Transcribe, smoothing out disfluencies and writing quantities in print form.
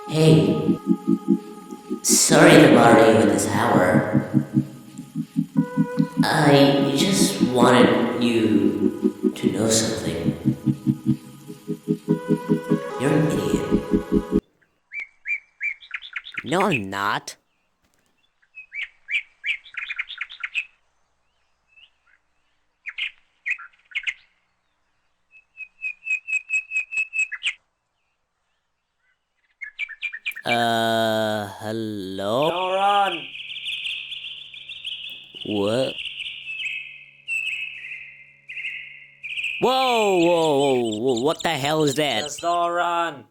Hey, sorry to bother you at this hour. I just wanted you to know something. You're an idiot. No, I'm not. Hello? Don't run! What? Whoa, whoa, whoa, what the hell is that? Just don't run!